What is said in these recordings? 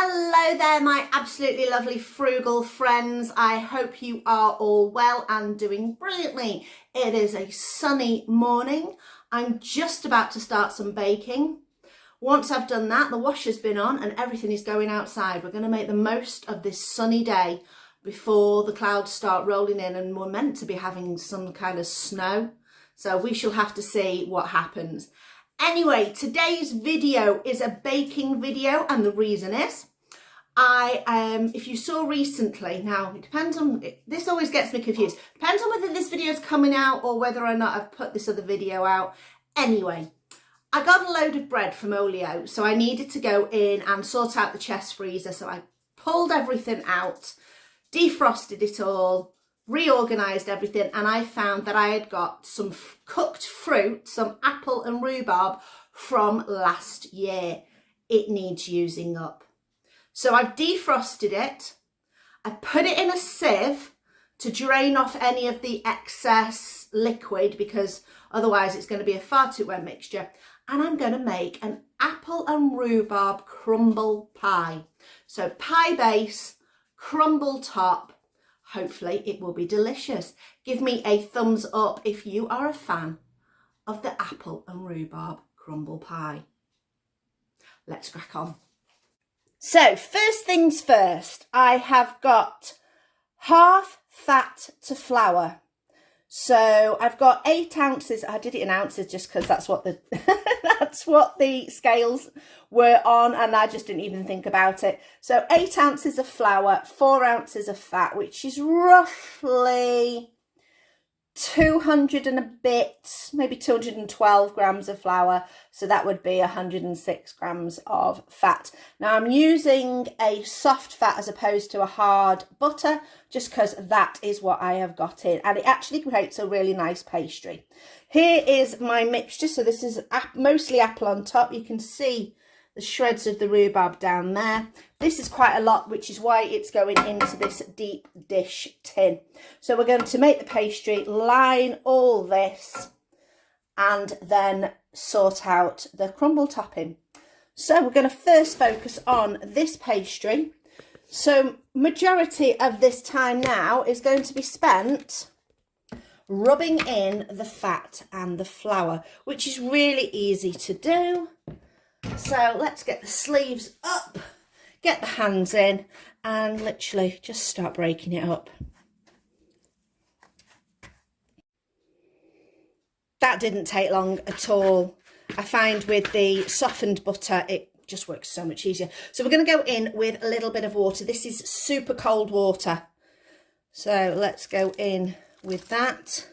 Hello there, my absolutely lovely frugal friends. I hope you are all well and doing brilliantly. It is a sunny morning. I'm just about to start some baking. Once I've done that, the washer's been on and everything is going outside. We're going to make the most of this sunny day before the clouds start rolling in, and we're meant to be having some kind of snow. So we shall have to see what happens. Anyway, today's video is a baking video, and the reason is if you saw recently, now it depends on, this always gets me confused, depends on whether this video is coming out or whether or not I've put this other video out. Anyway, I got a load of bread from Olio, so I needed to go in and sort out the chest freezer. So I pulled everything out, defrosted it all, reorganised everything, and I found that I had got some cooked fruit, some apple and rhubarb from last year. It needs using up. So I've defrosted it. I put it in a sieve to drain off any of the excess liquid, because otherwise it's going to be a far too wet mixture. And I'm going to make an apple and rhubarb crumble pie. So pie base, crumble top. Hopefully it will be delicious. Give me a thumbs up if you are a fan of the apple and rhubarb crumble pie. Let's crack on. So first things first, I have got half fat to flour. So I've got 8 ounces. I did it in ounces just because that's what the that's what the scales were on, and I just didn't even think about it. So 8 ounces of flour, 4 ounces of fat, which is roughly 200 and a bit, maybe 212 grams of flour. So that would be 106 grams of fat. Now I'm using a soft fat as opposed to a hard butter, just because that is what I have got in, and it actually creates a really nice pastry. Here is my mixture. So this is mostly apple on top. You can see the shreds of the rhubarb down there. This is quite a lot, which is why it's going into this deep dish tin. So we're going to make the pastry, line all this, and then sort out the crumble topping. So we're going to first focus on this pastry. So majority of this time now is going to be spent rubbing in the fat and the flour, which is really easy to do. So let's get the sleeves up, get the hands in, and literally just start breaking it up. That didn't take long at all. I find with the softened butter, it just works so much easier. So we're going to go in with a little bit of water. This is super cold water. So let's go in with that.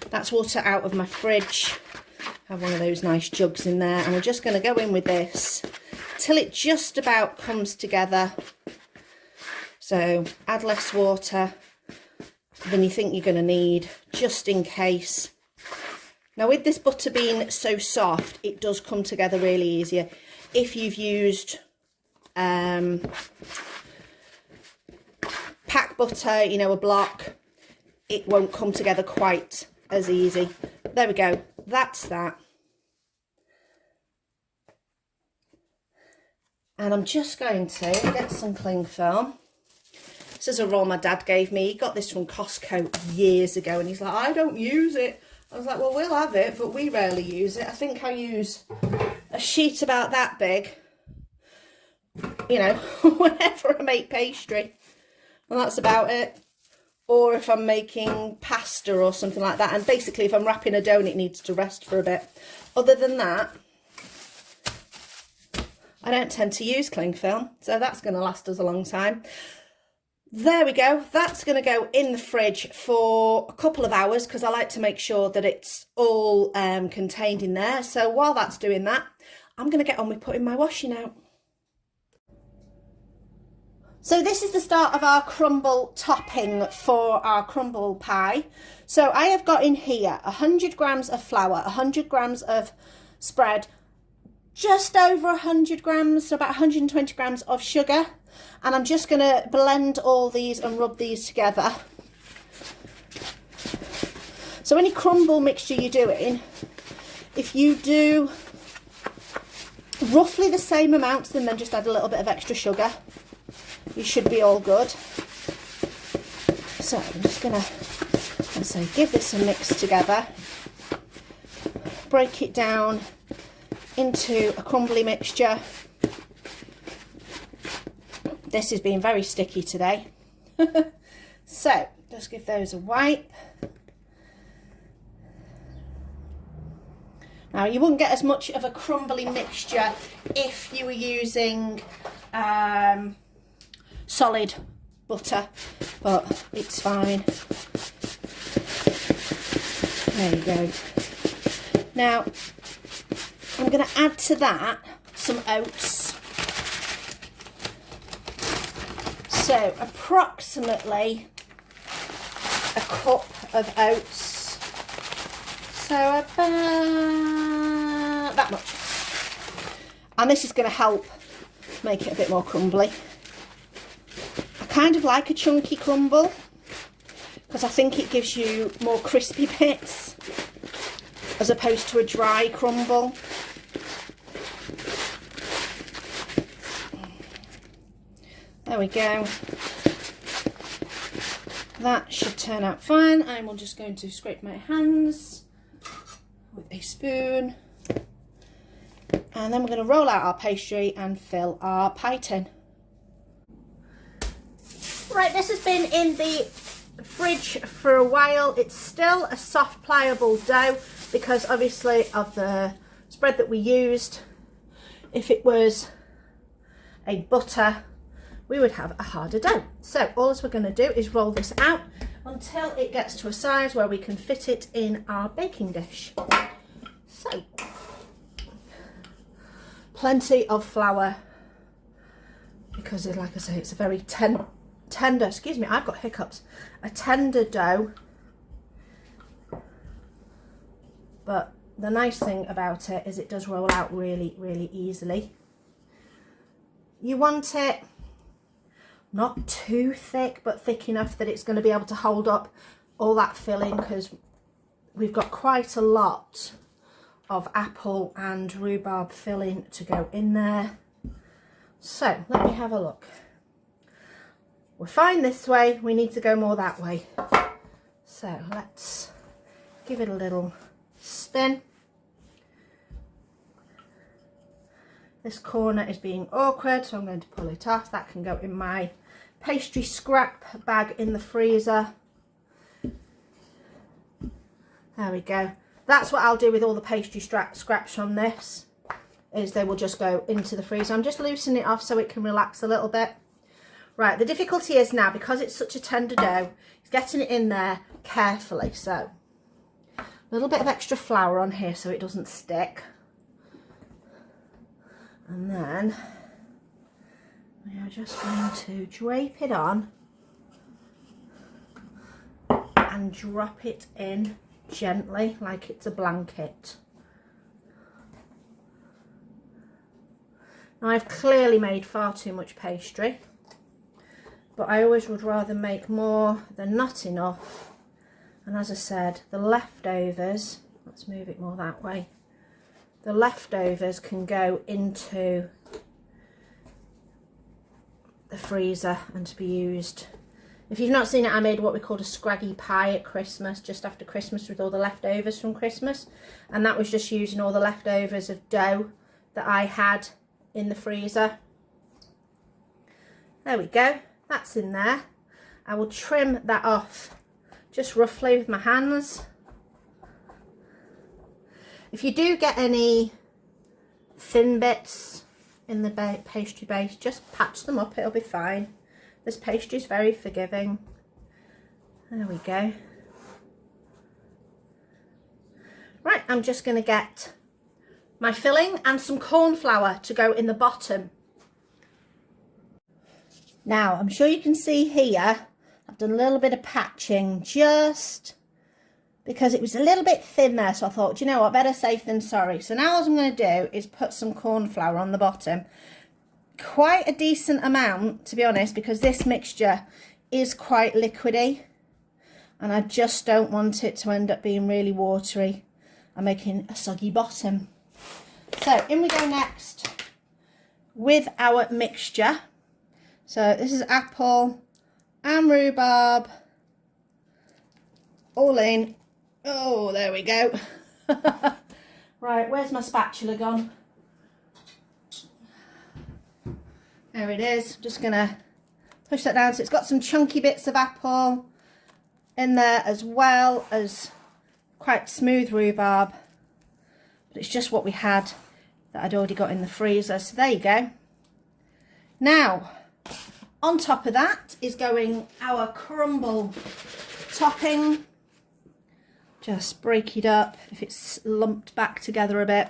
That's water out of my fridge. I have one of those nice jugs in there, and we're just going to go in with this till it just about comes together. So add less water than you think you're going to need, just in case. Now with this butter being so soft, it does come together really easier. If you've used pack butter, you know, a block, it won't come together quite as easy. There we go. That's that. And I'm just going to get some cling film. This is a roll my dad gave me. He got this from Costco years ago, and he's like, I don't use it. I was like, well, we'll have it, but we rarely use it. I think I use a sheet about that big, you know, whenever I make pastry. And that's about it. Or if I'm making pasta or something like that. And basically, if I'm wrapping a dough, it needs to rest for a bit. Other than that, I don't tend to use cling film. So that's going to last us a long time. There we go. That's going to go in the fridge for a couple of hours, because I like to make sure that it's all contained in there. So while that's doing that, I'm going to get on with putting my washing out. So this is the start of our crumble topping for our crumble pie. So I have got in here 100 grams of flour, 100 grams of spread, just over 100 grams, so about 120 grams of sugar. And I'm just going to blend all these and rub these together. So any crumble mixture you're doing, if you roughly the same amounts, and then just add a little bit of extra sugar. You should be all good. So I'm just going to give this a mix together. Break it down into a crumbly mixture. This is being very sticky today. So just give those a wipe. Now you wouldn't get as much of a crumbly mixture if you were using solid butter, but it's fine. There you go. Now I'm going to add to that some oats. So approximately a cup of oats. So about that much. And this is going to help make it a bit more crumbly. I kind of like a chunky crumble because I think it gives you more crispy bits as opposed to a dry crumble. There we go. That should turn out fine. I'm just going to scrape my hands with a spoon. And then we're going to roll out our pastry and fill our pie tin. Right, this has been in the fridge for a while. It's still a soft, pliable dough because obviously of the spread that we used. If it was a butter, we would have a harder dough. So all we're going to do is roll this out until it gets to a size where we can fit it in our baking dish. So plenty of flour because, like I say, it's a very tender, excuse me, I've got hiccups, a tender dough. But the nice thing about it is it does roll out really, really easily. You want it not too thick, but thick enough that it's going to be able to hold up all that filling, because we've got quite a lot of apple and rhubarb filling to go in there. So let me have a look. We're fine this way, we need to go more that way. So let's give it a little spin. This corner is being awkward, so I'm going to pull it off. That can go in my pastry scrap bag in the freezer. There we go. That's what I'll do with all the pastry scraps from this, is they will just go into the freezer. I'm just loosening it off so it can relax a little bit. Right, the difficulty is now, because it's such a tender dough, it's getting it in there carefully. So a little bit of extra flour on here so it doesn't stick. And then we are just going to drape it on and drop it in gently like it's a blanket. Now I've clearly made far too much pastry, but I always would rather make more than not enough. And as I said, the leftovers, let's move it more that way, the leftovers can go into the freezer and to be used. If you've not seen it, I made what we called a scraggy pie at Christmas, just after Christmas, with all the leftovers from Christmas. And that was just using all the leftovers of dough that I had in the freezer. There we go, that's in there. I will trim that off just roughly with my hands. If you do get any thin bits in the pastry base, just patch them up, it'll be fine. This pastry is very forgiving. There we go. Right, I'm just going to get my filling and some corn flour to go in the bottom. Now, I'm sure you can see here, I've done a little bit of patching just because it was a little bit thin there, so I thought, you know what, better safe than sorry. So now what I'm going to do is put some corn flour on the bottom. Quite a decent amount, to be honest, because this mixture is quite liquidy and I just don't want it to end up being really watery and making a soggy bottom. So in we go next with our mixture. So this is apple and rhubarb all in. Oh, there we go. Right, where's my spatula gone? There it is. Just gonna push that down. So it's got some chunky bits of apple in there as well as quite smooth rhubarb, but it's just what we had that I'd already got in the freezer. So there you go. Now on top of that is going our crumble topping. Just break it up if it's lumped back together a bit.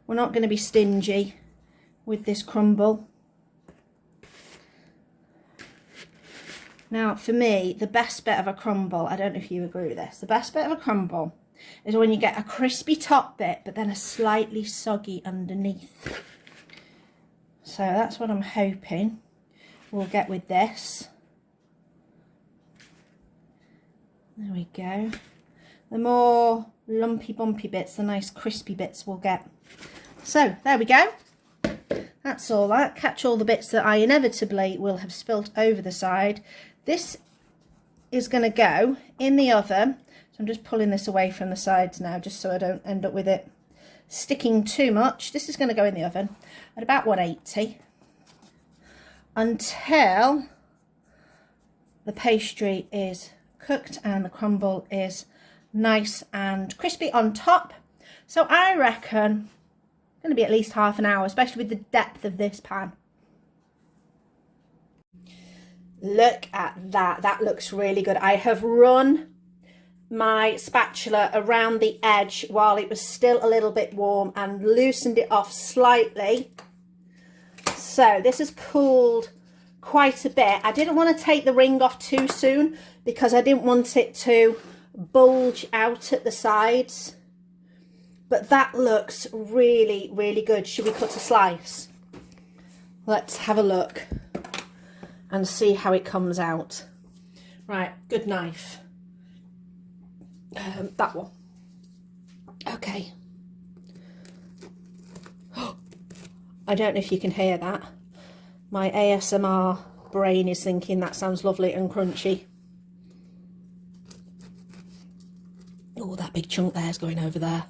We're not going to be stingy with this crumble. Now for me, the best bit of a crumble, I don't know if you agree with this, the best bit of a crumble is when you get a crispy top bit but then a slightly soggy underneath. So that's what I'm hoping we'll get with this. There we go. The more lumpy bumpy bits, the nice crispy bits we'll get. So there we go. That's all that. Catch all the bits that I inevitably will have spilt over the side. This is going to go in the oven. So I'm just pulling this away from the sides now, just so I don't end up with it sticking too much. This is going to go in the oven at about 180 until the pastry is cooked and the crumble is nice and crispy on top. So I reckon it's going to be at least half an hour, especially with the depth of this pan. Look at that. That looks really good. I have run my spatula around the edge while it was still a little bit warm and loosened it off slightly. So this has cooled quite a bit. I didn't want to take the ring off too soon because I didn't want it to bulge out at the sides. But that looks really, really good. Should we cut a slice? Let's have a look and see how it comes out. Right, good knife. That one. Okay. I don't know if you can hear that. My ASMR brain is thinking that sounds lovely and crunchy. Oh, that big chunk there is going over there.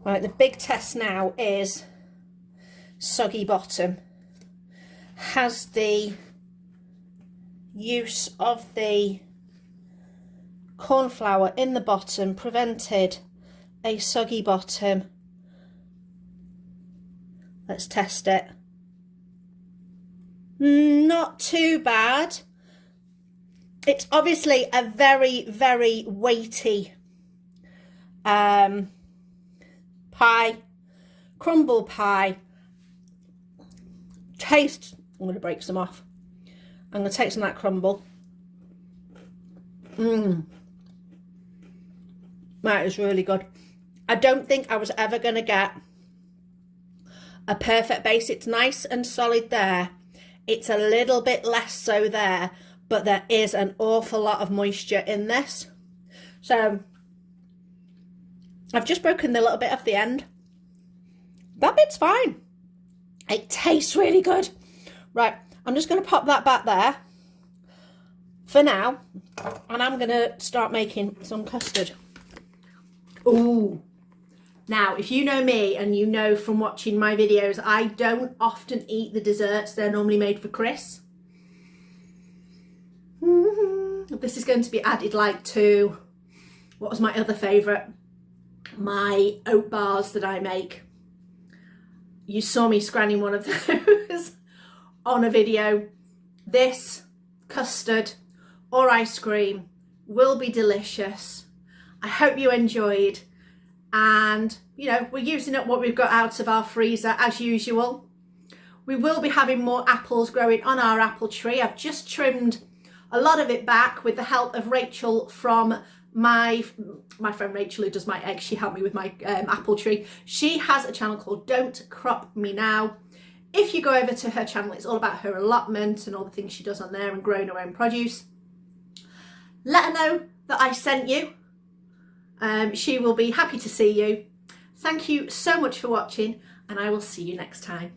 Right, the big test now is soggy bottom. Has the use of the corn flour in the bottom prevented a soggy bottom? Let's test it. Not too bad. It's obviously a very, very weighty pie, crumble pie. Taste, I'm going to break some off. I'm going to take some of that crumble. That is really good. I don't think I was ever going to get a perfect base. It's nice and solid there. It's a little bit less so there, but there is an awful lot of moisture in this. So I've just broken the little bit off the end. That bit's fine. It tastes really good. Right, I'm just going to pop that back there for now, and I'm going to start making some custard. Ooh. Now, if you know me and you know from watching my videos, I don't often eat the desserts. They're normally made for Chris. This is going to be added like to, what was my other favourite? My oat bars that I make. You saw me scranning one of those on a video. This custard or ice cream will be delicious. I hope you enjoyed. And, you know, we're using up what we've got out of our freezer as usual. We will be having more apples growing on our apple tree. I've just trimmed a lot of it back with the help of Rachel from my friend Rachel, who does my eggs. She helped me with my apple tree. She has a channel called Don't Crop Me Now. If you go over to her channel, it's all about her allotment and all the things she does on there and growing her own produce. Let her know that I sent you. She will be happy to see you. Thank you so much for watching, and I will see you next time.